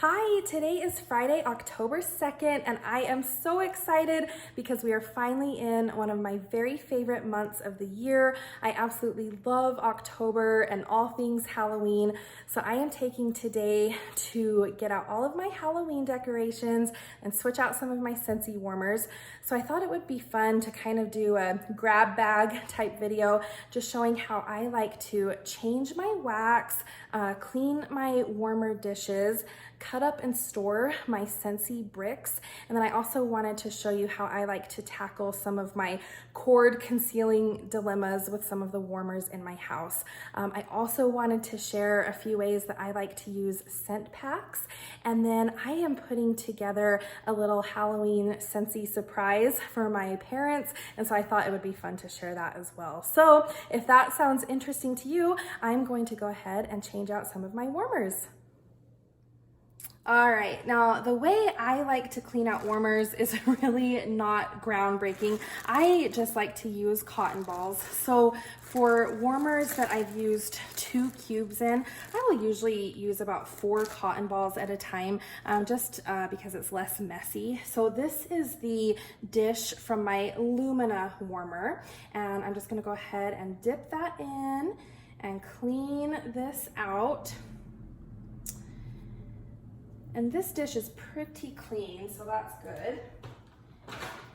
Hi, today is Friday, October 2nd, and I am so excited because we are finally in one of my very favorite months of the year. I absolutely love October and all things Halloween, so I am taking today to get out all of my Halloween decorations and switch out some of my Scentsy warmers. So I thought it would be fun to kind of do a grab bag type video, just showing how I like to change my wax, clean my warmer dishes, cut up and store my Scentsy bricks. And then I also wanted to show you how I like to tackle some of my cord concealing dilemmas with some of the warmers in my house. I also wanted to share a few ways that I like to use scent packs. And then I am putting together a little Halloween Scentsy surprise for my parents. And so I thought it would be fun to share that as well. So if that sounds interesting to you, I'm going to go ahead and change out some of my warmers. All right, now the way I like to clean out warmers is really not groundbreaking. I just like to use cotton balls. So for warmers that I've used 2 cubes in, I will usually use about 4 cotton balls at a time, just because it's less messy. So this is the dish from my Lumina warmer, and I'm just gonna go ahead and dip that in and clean this out. And this dish is pretty clean, so that's good.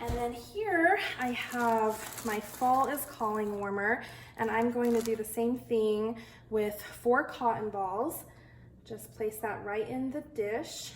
And then here I have my Fall is Calling warmer, and I'm going to do the same thing with 4 cotton balls. Just place that right in the dish.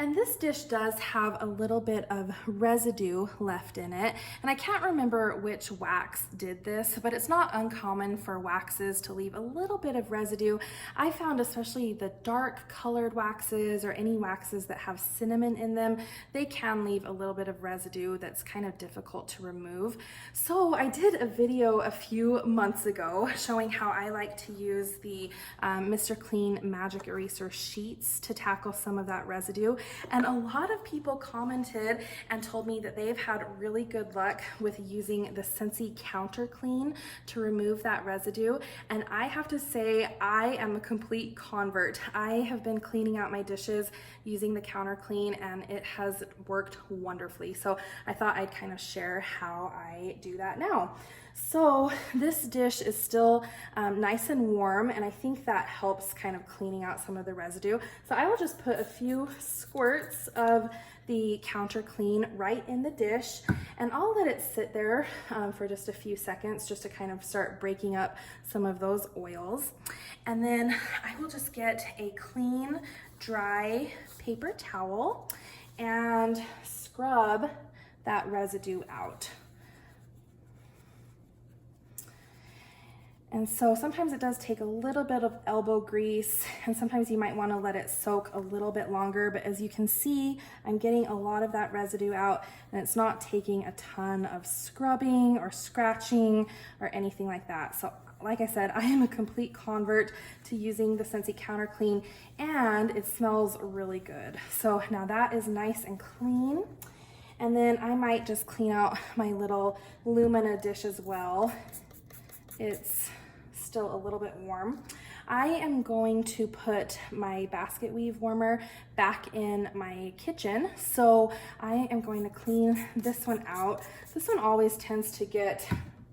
And this dish does have a little bit of residue left in it. And I can't remember which wax did this, but it's not uncommon for waxes to leave a little bit of residue. I found especially the dark colored waxes or any waxes that have cinnamon in them, they can leave a little bit of residue that's kind of difficult to remove. So I did a video a few months ago showing how I like to use the Mr. Clean Magic Eraser sheets to tackle some of that residue. And a lot of people commented and told me that they've had really good luck with using the Scentsy Counter Clean to remove that residue. And I have to say, I am a complete convert. I have been cleaning out my dishes using the Counter Clean, and it has worked wonderfully. So I thought I'd kind of share how I do that now. So this dish is still nice and warm, and I think that helps kind of cleaning out some of the residue. So I will just put a few squirts of the Counter Clean right in the dish, and I'll let it sit there for just a few seconds just to kind of start breaking up some of those oils. And then I will just get a clean, dry paper towel and scrub that residue out. And so sometimes it does take a little bit of elbow grease, and sometimes you might want to let it soak a little bit longer, but as you can see, I'm getting a lot of that residue out, and it's not taking a ton of scrubbing or scratching or anything like that. So like I said, I am a complete convert to using the Scentsy Counter Clean, and it smells really good. So now that is nice and clean. And then I might just clean out my little Lumina dish as well. It's still a little bit warm. I am going to put my basket weave warmer back in my kitchen. So I am going to clean this one out. This one always tends to get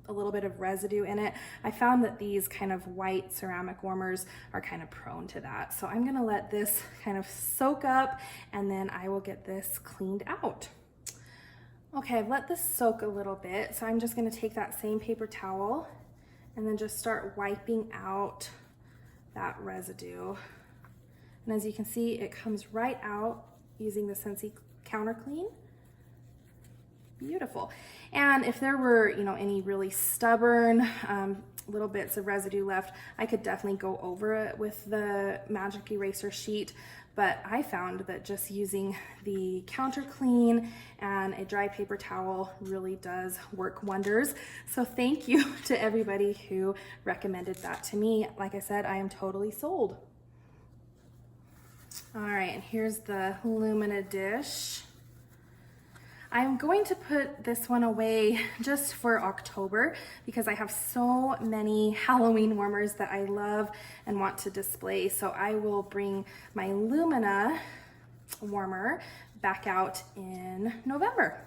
a little bit of residue in it. I found that these kind of white ceramic warmers are kind of prone to that. So I'm gonna let this kind of soak up, and then I will get this cleaned out. Okay, I've let this soak a little bit. So I'm just gonna take that same paper towel and then just start wiping out that residue. And as you can see, it comes right out using the Scentsy Counter Clean. Beautiful. And if there were, any really stubborn little bits of residue left, I could definitely go over it with the Magic Eraser sheet. But I found that just using the Counter Clean and a dry paper towel really does work wonders. So thank you to everybody who recommended that to me. Like I said, I am totally sold. All right, and here's the Lumina dish. I'm going to put this one away just for October because I have so many Halloween warmers that I love and want to display. So I will bring my Lumina warmer back out in November.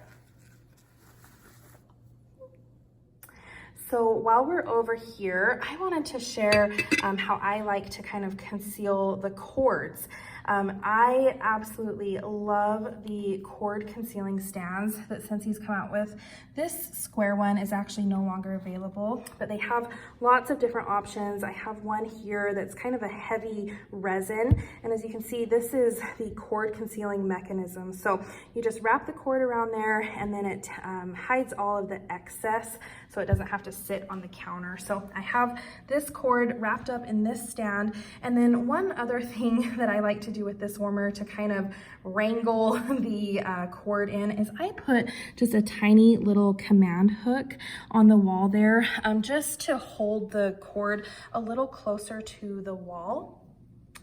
So while we're over here, I wanted to share how I like to kind of conceal the cords. I absolutely love the cord concealing stands that Scentsy's come out with. This square one is actually no longer available, but they have lots of different options. I have one here that's kind of a heavy resin, and as you can see, this is the cord concealing mechanism. So you just wrap the cord around there, and then it hides all of the excess so it doesn't have to sit on the counter. So I have this cord wrapped up in this stand, and then one other thing that I like to do with this warmer to kind of wrangle the cord in is I put just a tiny little command hook on the wall there, just to hold the cord a little closer to the wall.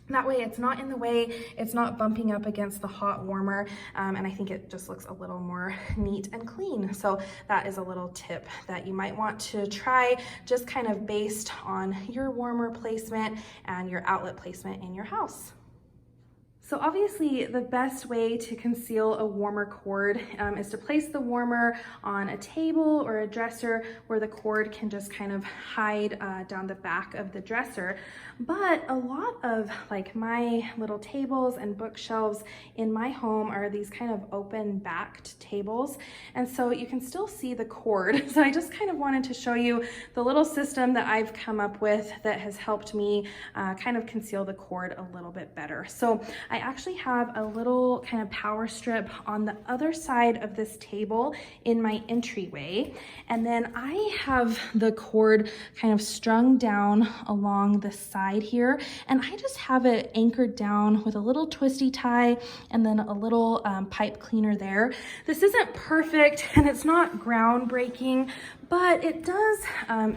That way it's not in the way, it's not bumping up against the hot warmer, and I think it just looks a little more neat and clean. So that is a little tip that you might want to try, just kind of based on your warmer placement and your outlet placement in your house. So obviously the best way to conceal a warmer cord is to place the warmer on a table or a dresser where the cord can just kind of hide down the back of the dresser. But a lot of like my little tables and bookshelves in my home are these kind of open backed tables. And so you can still see the cord. So I just kind of wanted to show you the little system that I've come up with that has helped me kind of conceal the cord a little bit better. So I actually have a little kind of power strip on the other side of this table in my entryway. And then I have the cord kind of strung down along the side here. And I just have it anchored down with a little twisty tie and then a little pipe cleaner there. This isn't perfect and it's not groundbreaking, but it does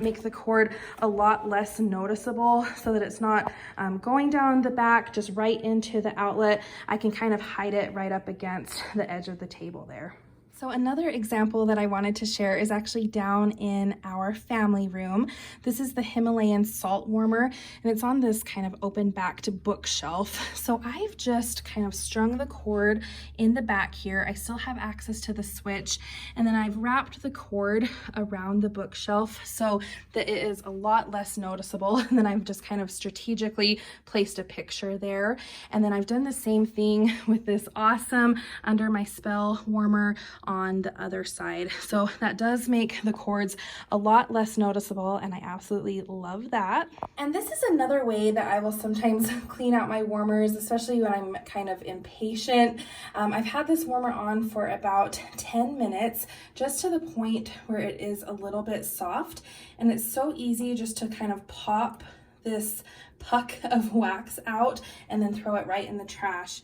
make the cord a lot less noticeable so that it's not going down the back, just right into the outlet. I can kind of hide it right up against the edge of the table there. So another example that I wanted to share is actually down in our family room. This is the Himalayan salt warmer, and it's on this kind of open backed bookshelf. So I've just kind of strung the cord in the back here. I still have access to the switch, and then I've wrapped the cord around the bookshelf so that it is a lot less noticeable. And then I've just kind of strategically placed a picture there. And then I've done the same thing with this awesome Under My Spell warmer on the other side. So that does make the cords a lot less noticeable, and I absolutely love that. And this is another way that I will sometimes clean out my warmers, especially when I'm kind of impatient. I've had this warmer on for about 10 minutes, just to the point where it is a little bit soft, and it's so easy just to kind of pop this puck of wax out and then throw it right in the trash.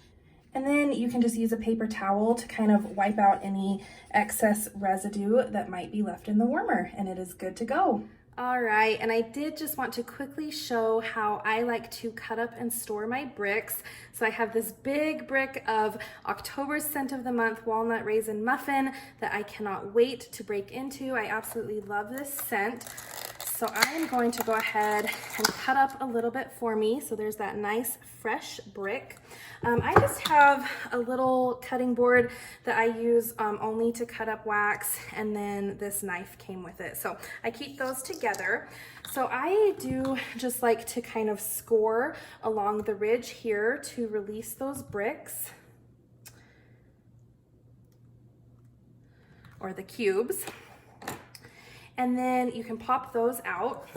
And then you can just use a paper towel to kind of wipe out any excess residue that might be left in the warmer, and it is good to go. All right, and I did just want to quickly show how I like to cut up and store my bricks. So I have this big brick of October's Scent of the Month Walnut Raisin Muffin that I cannot wait to break into. I absolutely love this scent. So I'm going to go ahead and cut up a little bit for me. So there's that nice fresh brick. I just have a little cutting board that I use only to cut up wax, and then this knife came with it. So I keep those together. So I do just like to kind of score along the ridge here to release those bricks, or the cubes. And then you can pop those out.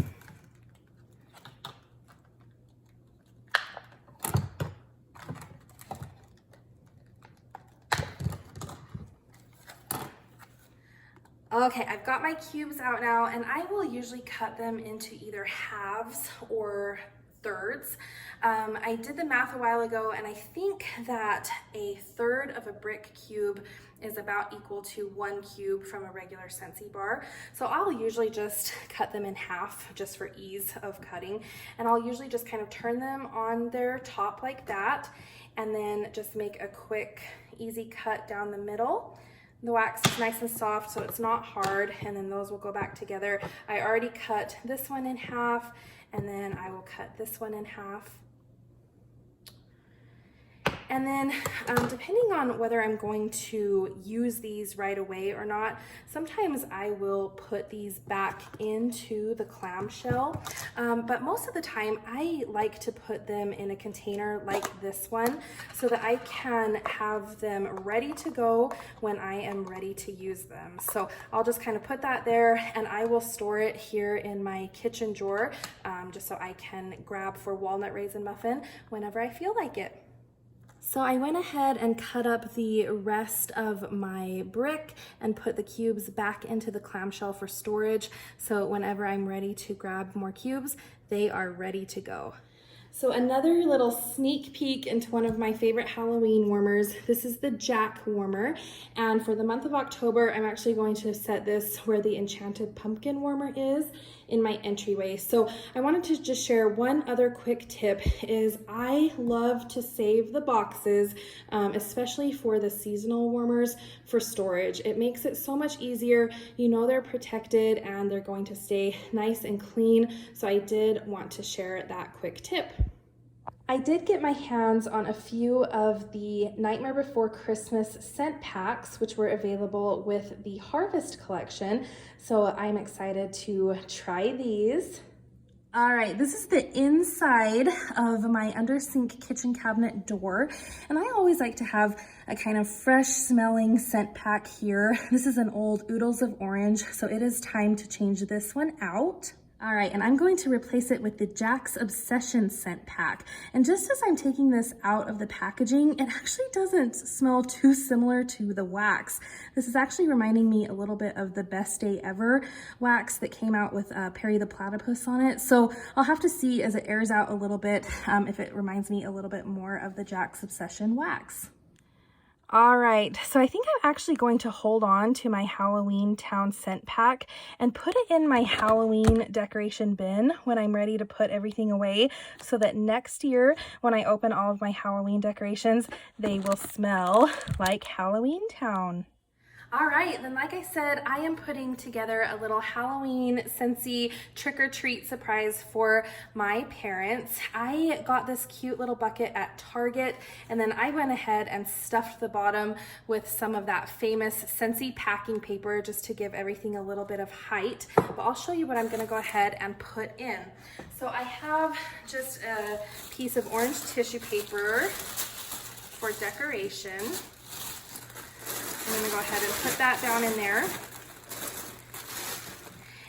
Okay, I've got my cubes out now, and I will usually cut them into either halves or thirds. I did the math a while ago, and I think that a third of a brick cube is about equal to 1 cube from a regular Scentsy bar. So I'll usually just cut them in half just for ease of cutting. And I'll usually just kind of turn them on their top like that, and then just make a quick, easy cut down the middle. The wax is nice and soft, so it's not hard, and then those will go back together. I already cut this one in half, and then I will cut this one in half. And then depending on whether I'm going to use these right away or not, sometimes I will put these back into the clamshell. But most of the time I like to put them in a container like this one so that I can have them ready to go when I am ready to use them. So I'll just kind of put that there, and I will store it here in my kitchen drawer just so I can grab for walnut raisin muffin whenever I feel like it. So I went ahead and cut up the rest of my brick and put the cubes back into the clamshell for storage. So whenever I'm ready to grab more cubes, they are ready to go. So another little sneak peek into one of my favorite Halloween warmers. This is the Jack warmer, and for the month of October, I'm actually going to set this where the Enchanted Pumpkin warmer is in my entryway. So I wanted to just share one other quick tip is I love to save the boxes, especially for the seasonal warmers, for storage. It makes it so much easier. You know they're protected and they're going to stay nice and clean. So I did want to share that quick tip. I did get my hands on a few of the Nightmare Before Christmas scent packs, which were available with the Harvest collection. So I'm excited to try these. All right, this is the inside of my under sink kitchen cabinet door. And I always like to have a kind of fresh smelling scent pack here. This is an old Oodles of Orange, so it is time to change this one out. All right, and I'm going to replace it with the Jack's Obsession scent pack. And just as I'm taking this out of the packaging, it actually doesn't smell too similar to the wax. This is actually reminding me a little bit of the Best Day Ever wax that came out with Perry the Platypus on it. So I'll have to see as it airs out a little bit if it reminds me a little bit more of the Jack's Obsession wax. All right, so I think I'm actually going to hold on to my Halloween Town scent pack and put it in my Halloween decoration bin when I'm ready to put everything away, so that next year when I open all of my Halloween decorations, they will smell like Halloween Town. All right, then like I said, I am putting together a little Halloween Scentsy trick-or-treat surprise for my parents. I got this cute little bucket at Target, and then I went ahead and stuffed the bottom with some of that famous Scentsy packing paper just to give everything a little bit of height. But I'll show you what I'm gonna go ahead and put in. So I have just a piece of orange tissue paper for decoration. I'm gonna go ahead and put that down in there.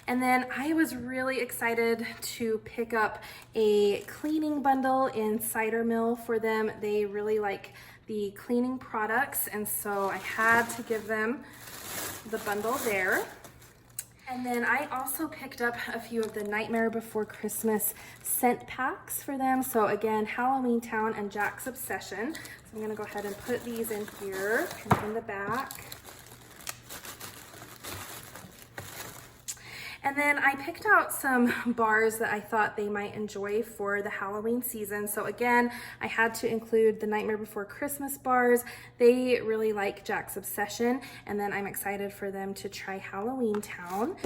And then I was really excited to pick up a cleaning bundle in Cider Mill for them. They really like the cleaning products, and so I had to give them the bundle there. And then I also picked up a few of the Nightmare Before Christmas scent packs for them. So again, Halloween Town and Jack's Obsession. So I'm gonna go ahead and put these in here and in the back. And then I picked out some bars that I thought they might enjoy for the Halloween season. So again, I had to include the Nightmare Before Christmas bars. They really like Jack's Obsession, and then I'm excited for them to try Halloween Town.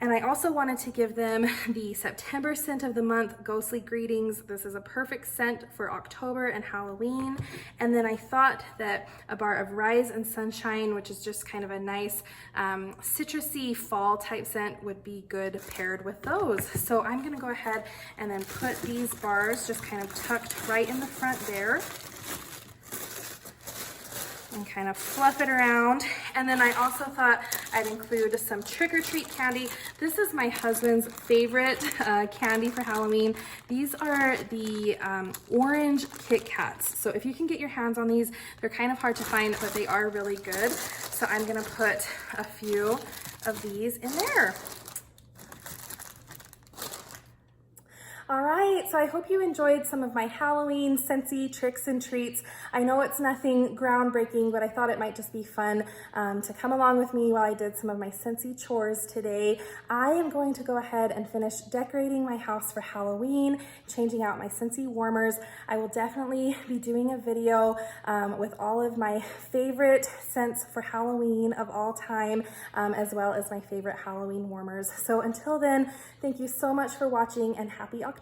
And I also wanted to give them the September scent of the month, Ghostly Greetings. This is a perfect scent for October and Halloween. And then I thought that a bar of Rise and Sunshine, which is just kind of a nice citrusy fall type scent, would be good paired with those. So I'm gonna go ahead and then put these bars just kind of tucked right in the front there, and kind of fluff it around. And then I also thought I'd include some trick-or-treat candy. This is my husband's favorite candy for Halloween. These are the orange Kit Kats. So if you can get your hands on these, they're kind of hard to find, but they are really good. So I'm gonna put a few of these in there. All right, so I hope you enjoyed some of my Halloween Scentsy tricks and treats. I know it's nothing groundbreaking, but I thought it might just be fun to come along with me while I did some of my Scentsy chores today. I am going to go ahead and finish decorating my house for Halloween, changing out my Scentsy warmers. I will definitely be doing a video with all of my favorite scents for Halloween of all time, as well as my favorite Halloween warmers. So until then, thank you so much for watching and happy October.